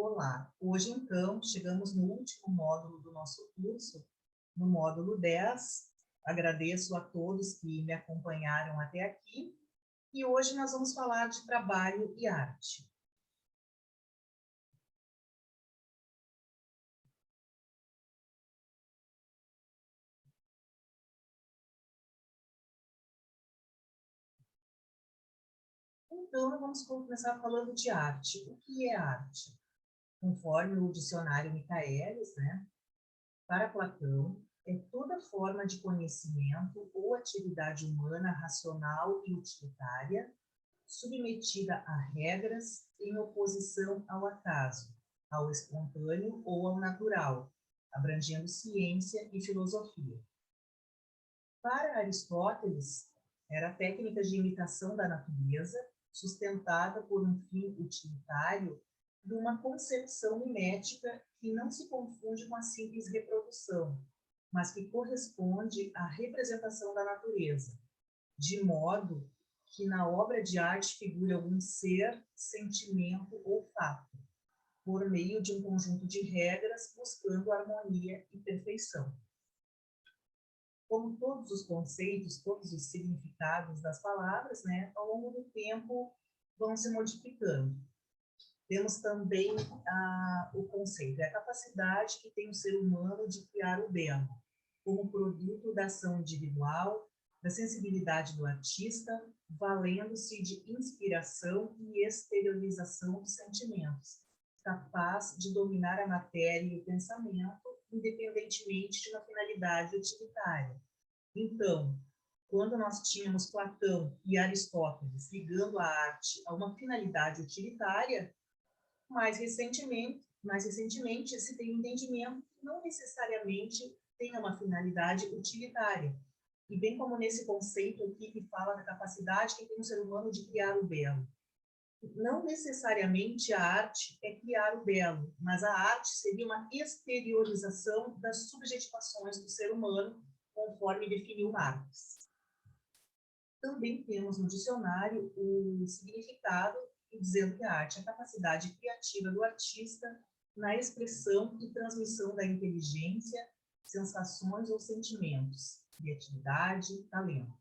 Olá, hoje então chegamos no último módulo do nosso curso, no módulo 10. Agradeço a todos que me acompanharam até aqui e hoje nós vamos falar de trabalho e arte. Então, vamos começar falando de arte. O que é arte? Conforme o dicionário Michaelis, para Platão, é toda forma de conhecimento ou atividade humana racional e utilitária, submetida a regras em oposição ao acaso, ao espontâneo ou ao natural, abrangendo ciência e filosofia. Para Aristóteles, era a técnica de imitação da natureza, sustentada por um fim utilitário de uma concepção mimética que não se confunde com a simples reprodução, mas que corresponde à representação da natureza, de modo que na obra de arte figure algum ser, sentimento ou fato, por meio de um conjunto de regras buscando harmonia e perfeição. Como todos os conceitos, todos os significados das palavras, ao longo do tempo vão se modificando. Temos também o conceito, a capacidade que tem o ser humano de criar o belo, como produto da ação individual, da sensibilidade do artista, valendo-se de inspiração e exteriorização dos sentimentos, capaz de dominar a matéria e o pensamento, independentemente de uma finalidade utilitária. Então, quando nós tínhamos Platão e Aristóteles ligando a arte a uma finalidade utilitária, mais recentemente se tem um entendimento que não necessariamente tem uma finalidade utilitária. E bem como nesse conceito aqui que fala da capacidade que tem o ser humano de criar o belo. Não necessariamente a arte é criar o belo, mas a arte seria uma exteriorização das subjetivações do ser humano, conforme definiu Marx. Também temos no dicionário o significado dizendo que a arte é a capacidade criativa do artista na expressão e transmissão da inteligência, sensações ou sentimentos, criatividade, talento.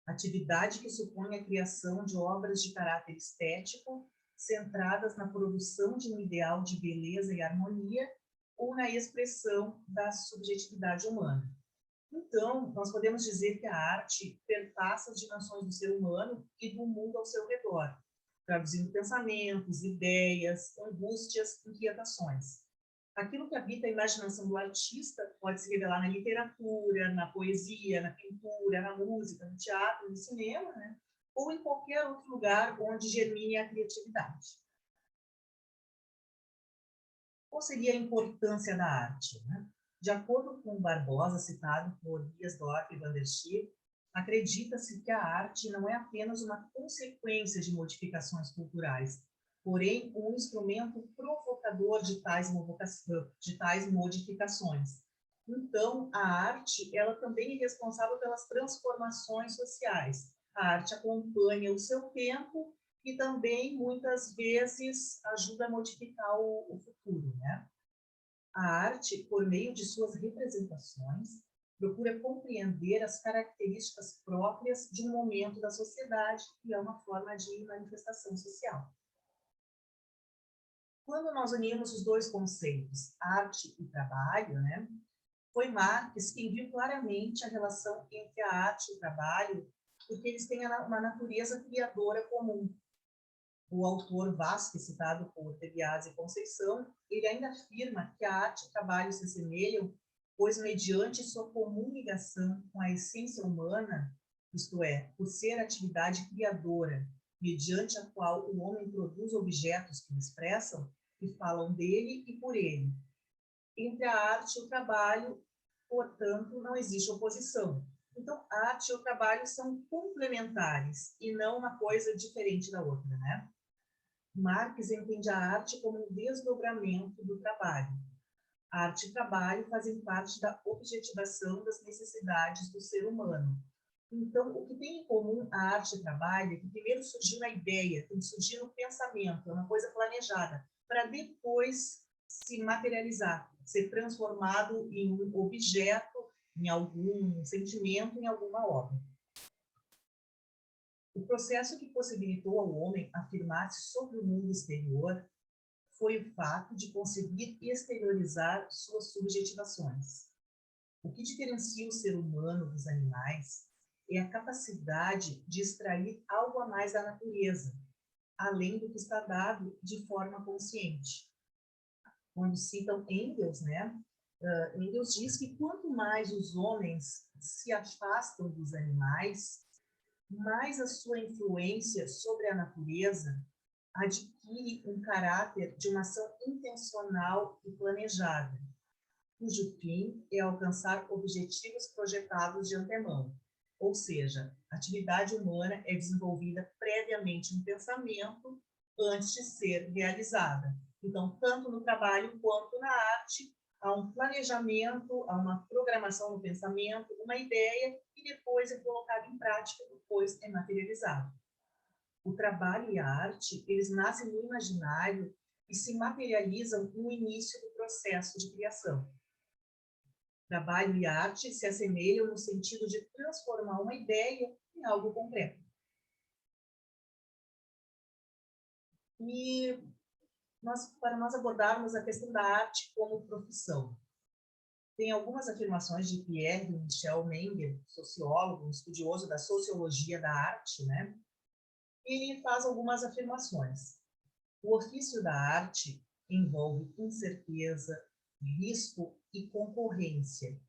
Atividade que supõe a criação de obras de caráter estético, centradas na produção de um ideal de beleza e harmonia ou na expressão da subjetividade humana. Então, nós podemos dizer que a arte perpassa as dimensões do ser humano e do mundo ao seu redor, traduzindo pensamentos, ideias, angústias, inquietações. Aquilo que habita a imaginação do artista pode se revelar na literatura, na poesia, na pintura, na música, no teatro, no cinema, ou em qualquer outro lugar onde germine a criatividade. Qual seria a importância da arte? De acordo com Barbosa, citado por Biesdorf e Van der Schier, acredita-se que a arte não é apenas uma consequência de modificações culturais, porém um instrumento provocador de tais modificações. Então, a arte, ela também é responsável pelas transformações sociais. A arte acompanha o seu tempo e também, muitas vezes, ajuda a modificar o futuro, A arte, por meio de suas representações, procura compreender as características próprias de um momento da sociedade, que é uma forma de manifestação social. Quando nós unimos os dois conceitos, arte e trabalho, foi Marx quem viu claramente a relação entre a arte e o trabalho, porque eles têm uma natureza criadora comum. O autor Vasquez, citado por Tebiase e Conceição, ele ainda afirma que a arte e o trabalho se assemelham, pois mediante sua comum ligação com a essência humana, isto é, por ser atividade criadora, mediante a qual o homem produz objetos que o expressam, que falam dele e por ele. Entre a arte e o trabalho, portanto, não existe oposição. Então, a arte e o trabalho são complementares e não uma coisa diferente da outra, Marx entende a arte como um desdobramento do trabalho. A arte e o trabalho fazem parte da objetivação das necessidades do ser humano. Então, o que tem em comum a arte e o trabalho é que primeiro surgiu na ideia, tem que surgir no pensamento, é uma coisa planejada. para depois se materializar, ser transformado em um objeto, em algum sentimento, em alguma obra. O processo que possibilitou ao homem afirmar-se sobre o mundo exterior foi o fato de conseguir exteriorizar suas subjetivações. O que diferencia o ser humano dos animais é a capacidade de extrair algo a mais da natureza, além do que está dado de forma consciente. Quando citam Engels, né? Engels diz que quanto mais os homens se afastam dos animais, mais a sua influência sobre a natureza adquire um caráter de uma ação intencional e planejada, cujo fim é alcançar objetivos projetados de antemão. Ou seja, a atividade humana é desenvolvida previamente no pensamento antes de ser realizada. Então, tanto no trabalho quanto na arte, há um planejamento, há uma programação no pensamento, uma ideia, e depois é colocado em prática, depois é materializado. O trabalho e a arte, eles nascem no imaginário e se materializam no início do processo de criação. Trabalho e arte se assemelham no sentido de transformar uma ideia em algo concreto. E para nós abordarmos a questão da arte como profissão, tem algumas afirmações de Pierre Michel Menger, sociólogo, estudioso da sociologia da arte, né? Ele faz algumas afirmações. O ofício da arte envolve incerteza, risco e concorrência.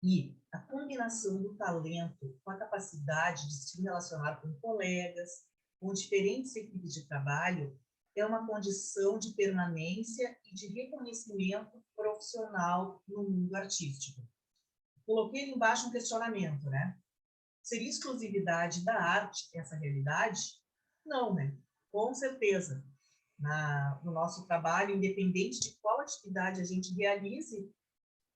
E a combinação do talento com a capacidade de se relacionar com colegas, com diferentes equipes de trabalho, é uma condição de permanência e de reconhecimento profissional no mundo artístico. Coloquei ali embaixo um questionamento, né? Seria exclusividade da arte essa realidade? Não, né? Com certeza. No nosso trabalho, independente de qual atividade a gente realize,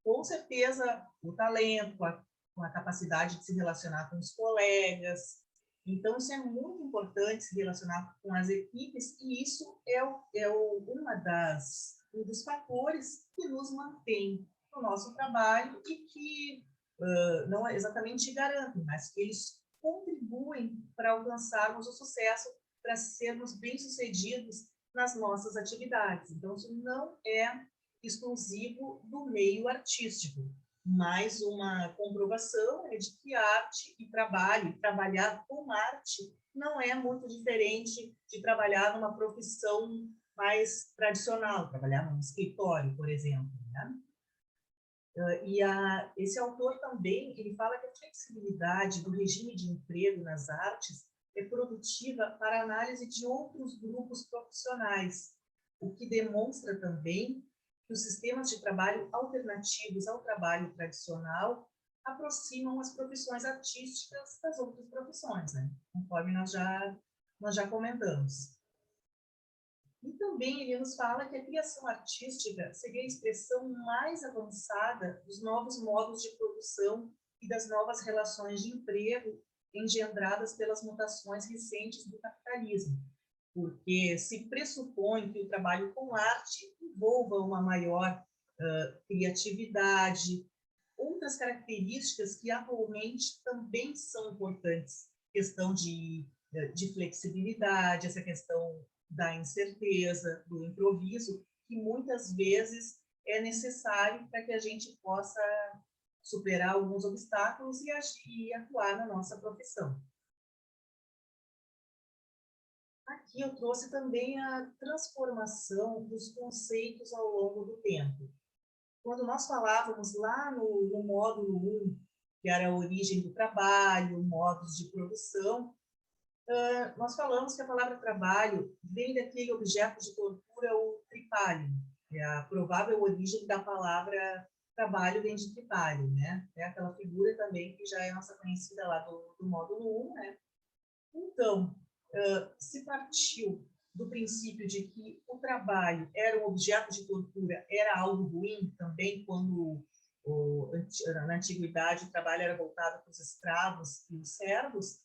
com certeza o talento, com a capacidade de se relacionar com os colegas. Então, isso é muito importante, se relacionar com as equipes, e isso um dos fatores que nos mantém no nosso trabalho e que não exatamente garantem, mas que eles contribuem para alcançarmos o sucesso, para sermos bem-sucedidos nas nossas atividades. Então, isso não é exclusivo do meio artístico, mas uma comprovação é de que arte e trabalhar com arte, não é muito diferente de trabalhar numa profissão mais tradicional, trabalhar num escritório, por exemplo, né? Esse autor também, ele fala que a flexibilidade do regime de emprego nas artes é produtiva para a análise de outros grupos profissionais, o que demonstra também que os sistemas de trabalho alternativos ao trabalho tradicional aproximam as profissões artísticas das outras profissões, né? Conforme nós já comentamos. E também ele nos fala que a criação artística seria a expressão mais avançada dos novos modos de produção e das novas relações de emprego engendradas pelas mutações recentes do capitalismo, porque se pressupõe que o trabalho com arte envolva uma maior criatividade, outras características que atualmente também são importantes, questão de flexibilidade, essa questão da incerteza, do improviso, que muitas vezes é necessário para que a gente possa superar alguns obstáculos e agir e atuar na nossa profissão. Aqui eu trouxe também a transformação dos conceitos ao longo do tempo. Quando nós falávamos lá no módulo 1, que era a origem do trabalho, modos de produção, nós falamos que a palavra trabalho vem daquele objeto de tortura, o tripalium. A provável origem da palavra trabalho vem de tripalium, né? É aquela figura também que já é nossa conhecida lá do módulo 1, né? Então, se partiu do princípio de que o trabalho era um objeto de tortura, era algo ruim também, quando na antiguidade o trabalho era voltado para os escravos e os servos,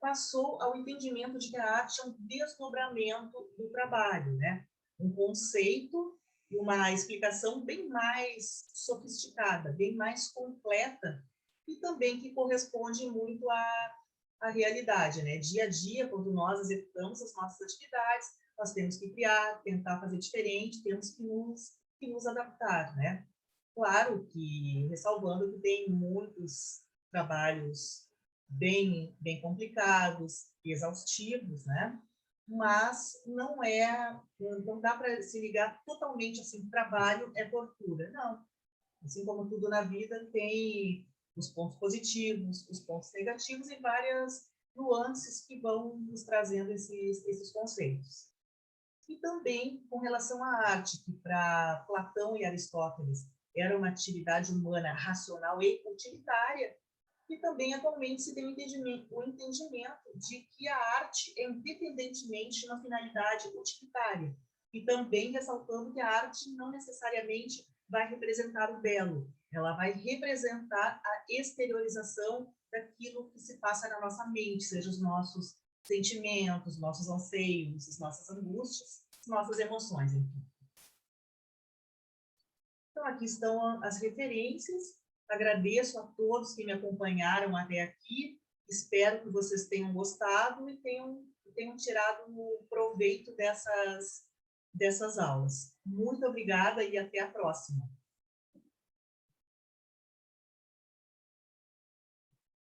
passou ao entendimento de que a arte é um desdobramento do trabalho, né? Um conceito e uma explicação bem mais sofisticada, bem mais completa, e também que corresponde muito à realidade, né? Dia a dia, quando nós executamos as nossas atividades, nós temos que criar, tentar fazer diferente, temos que nos adaptar, né? Claro que, ressalvando que tem muitos trabalhos bem complicados, exaustivos, né? Mas não dá para se ligar totalmente assim, trabalho é tortura, não. Assim como tudo na vida tem os pontos positivos, os pontos negativos e várias nuances que vão nos trazendo esses conceitos. E também com relação à arte, que para Platão e Aristóteles era uma atividade humana racional e utilitária, e também atualmente se tem o entendimento de que a arte é independentemente de uma finalidade utilitária, e também ressaltando que a arte não necessariamente vai representar o belo, ela vai representar a exteriorização daquilo que se passa na nossa mente, seja os nossos sentimentos, nossos anseios, as nossas angústias, as nossas emoções, enfim. Então, aqui estão as referências. Agradeço a todos que me acompanharam até aqui. Espero que vocês tenham gostado e tenham tirado proveito dessas aulas. Muito obrigada e até a próxima.